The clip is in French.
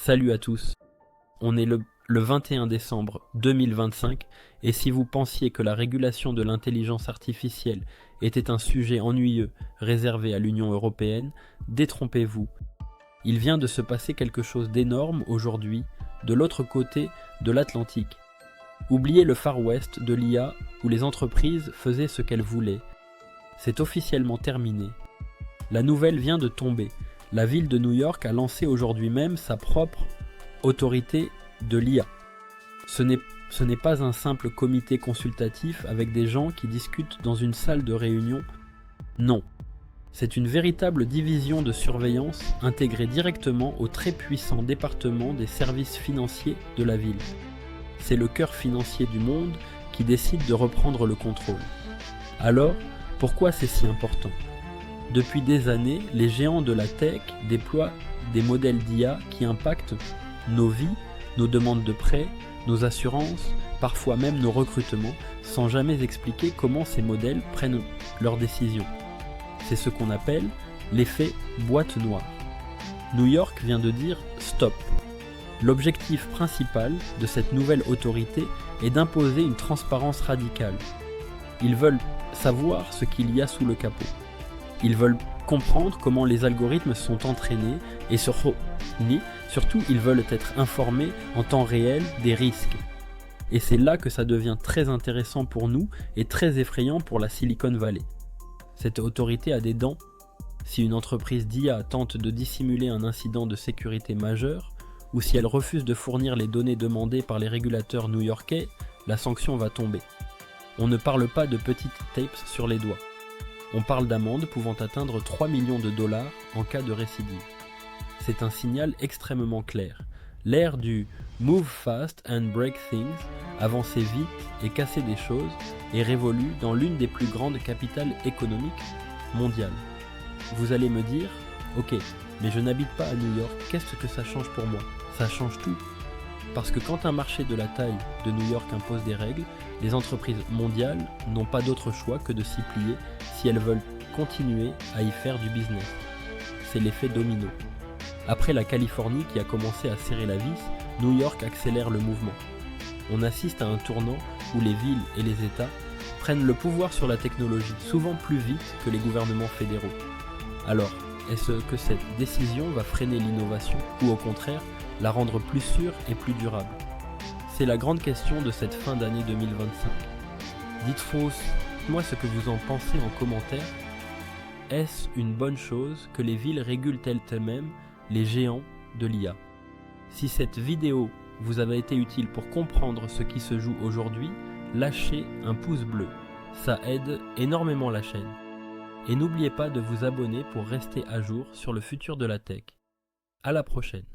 Salut à tous, on est le 21 décembre 2025 et si vous pensiez que la régulation de l'intelligence artificielle était un sujet ennuyeux réservé à l'Union européenne, détrompez-vous. Il vient de se passer quelque chose d'énorme aujourd'hui de l'autre côté de l'Atlantique. Oubliez le Far West de l'IA où les entreprises faisaient ce qu'elles voulaient. C'est officiellement terminé. La nouvelle vient de tomber. La ville de New York a lancé aujourd'hui même sa propre autorité de l'IA. Ce n'est pas un simple comité consultatif avec des gens qui discutent dans une salle de réunion. Non. C'est une véritable division de surveillance intégrée directement au très puissant département des services financiers de la ville. C'est le cœur financier du monde qui décide de reprendre le contrôle. Alors, pourquoi c'est si important ? Depuis des années, les géants de la tech déploient des modèles d'IA qui impactent nos vies, nos demandes de prêts, nos assurances, parfois même nos recrutements, sans jamais expliquer comment ces modèles prennent leurs décisions. C'est ce qu'on appelle l'effet boîte noire. New York vient de dire stop. L'objectif principal de cette nouvelle autorité est d'imposer une transparence radicale. Ils veulent savoir ce qu'il y a sous le capot. Ils veulent comprendre comment les algorithmes sont entraînés et surtout, ils veulent être informés en temps réel des risques. Et c'est là que ça devient très intéressant pour nous et très effrayant pour la Silicon Valley. Cette autorité a des dents. Si une entreprise d'IA tente de dissimuler un incident de sécurité majeur, ou si elle refuse de fournir les données demandées par les régulateurs new-yorkais, la sanction va tomber. On ne parle pas de petites tapes sur les doigts. On parle d'amendes pouvant atteindre 3 millions de dollars en cas de récidive. C'est un signal extrêmement clair. L'ère du « move fast and break things », avancer vite et casser des choses, est révolue dans l'une des plus grandes capitales économiques mondiales. Vous allez me dire « Ok, mais je n'habite pas à New York, qu'est-ce que ça change pour moi ?» Ça change tout. Parce que quand un marché de la taille de New York impose des règles, les entreprises mondiales n'ont pas d'autre choix que de s'y plier si elles veulent continuer à y faire du business. C'est l'effet domino. Après la Californie qui a commencé à serrer la vis, New York accélère le mouvement. On assiste à un tournant où les villes et les États prennent le pouvoir sur la technologie, souvent plus vite que les gouvernements fédéraux. Alors, est-ce que cette décision va freiner l'innovation ou au contraire la rendre plus sûre et plus durable ? C'est la grande question de cette fin d'année 2025. Dites-moi ce que vous en pensez en commentaire. Est-ce une bonne chose que les villes régulent elles-mêmes les géants de l'IA ? Si cette vidéo vous a été utile pour comprendre ce qui se joue aujourd'hui, lâchez un pouce bleu. Ça aide énormément la chaîne. Et n'oubliez pas de vous abonner pour rester à jour sur le futur de la tech. À la prochaine.